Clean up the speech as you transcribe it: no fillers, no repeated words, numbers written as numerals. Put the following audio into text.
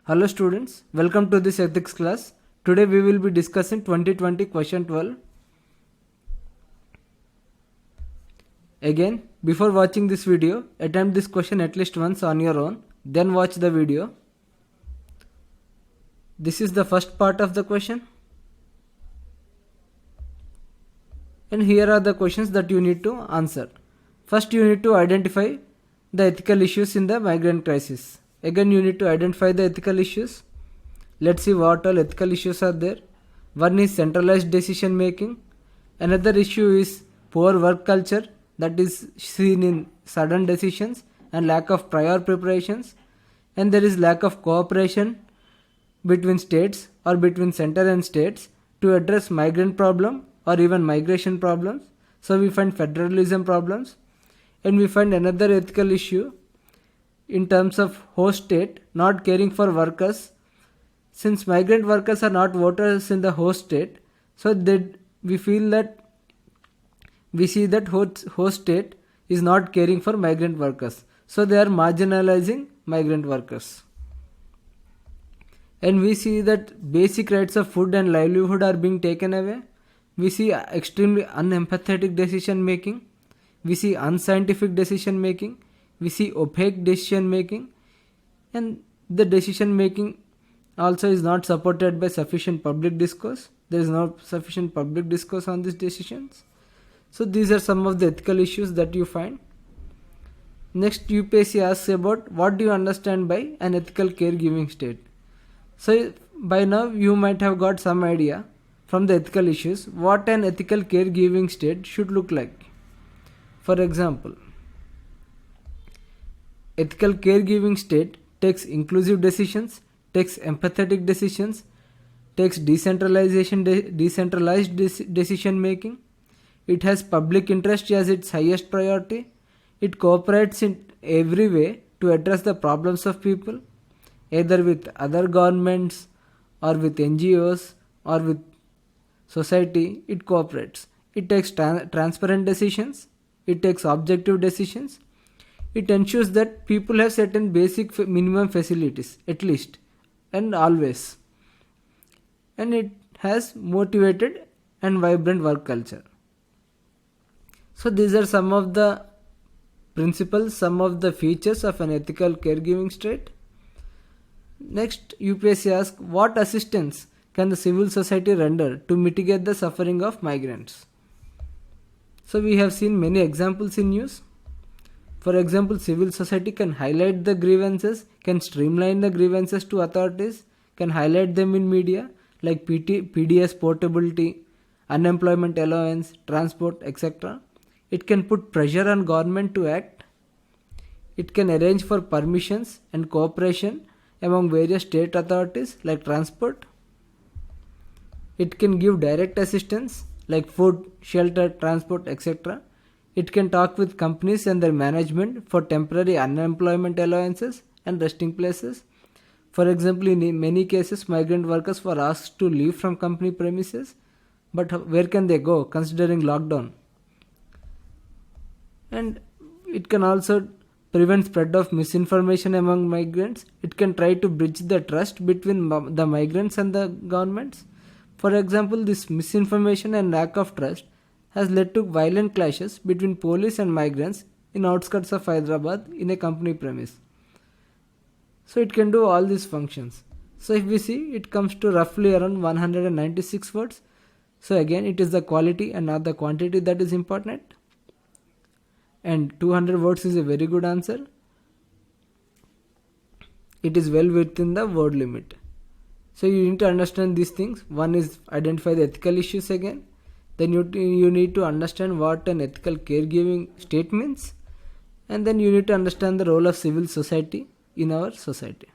Hello students, welcome to this ethics class. Today we will be discussing 2020 question 12. Again, before watching this video, attempt this question at least once on your own, then watch the video. This is the first part of the question. And here are the questions that you need to answer. First, you need to identify the ethical issues in the migrant crisis. Again, you need to identify the ethical issues. Let's see what all ethical issues are there. One is centralized decision making. Another issue is poor work culture that is seen in sudden decisions and lack of prior preparations. And there is lack of cooperation between states or between center and states to address migrant problem or even migration problems. So we find federalism problems. And we find another ethical issue in terms of host state not caring for workers. Since migrant workers are not voters in the host state, so we see that host state is not caring for migrant workers. So they are marginalizing migrant workers. And we see that basic rights of food and livelihood are being taken away. We see extremely unempathetic decision making. We see unscientific decision making. We see opaque decision making, and the decision making also is not supported by sufficient public discourse. There is no sufficient public discourse on these decisions. So these are some of the ethical issues that you find. Next, UPSC asks about what do you understand by an ethical caregiving state. So by now you might have got some idea from the ethical issues what an ethical caregiving state should look like. For example, ethical caregiving state takes inclusive decisions, takes empathetic decisions, takes decentralized decision making. It has public interest as its highest priority. It cooperates in every way to address the problems of people, either with other governments or with NGOs or with society. It cooperates. It takes transparent decisions. It takes objective decisions. It ensures that people have certain basic minimum facilities, at least, and always. And it has motivated and vibrant work culture. So these are some of the principles, some of the features of an ethical caregiving state. Next, UPSC asks, what assistance can the civil society render to mitigate the suffering of migrants? So we have seen many examples in news. For example, civil society can highlight the grievances, can streamline the grievances to authorities, can highlight them in media like PDS portability, unemployment allowance, transport, etc. It can put pressure on government to act. It can arrange for permissions and cooperation among various state authorities like transport. It can give direct assistance like food, shelter, transport, etc. It can talk with companies and their management for temporary unemployment allowances and resting places. For example, in many cases, migrant workers were asked to leave from company premises, but where can they go considering lockdown? And it can also prevent spread of misinformation among migrants. It can try to bridge the trust between the migrants and the governments. For example, this misinformation and lack of trust has led to violent clashes between police and migrants in outskirts of Hyderabad in a company premise. So it can do all these functions. So if we see, it comes to roughly around 196 words. So again, it is the quality and not the quantity that is important. And 200 words is a very good answer. It is well within the word limit. So you need to understand these things. One is identify the ethical issues again. Then you need to understand what an ethical caregiving state means. And then you need to understand the role of civil society in our society.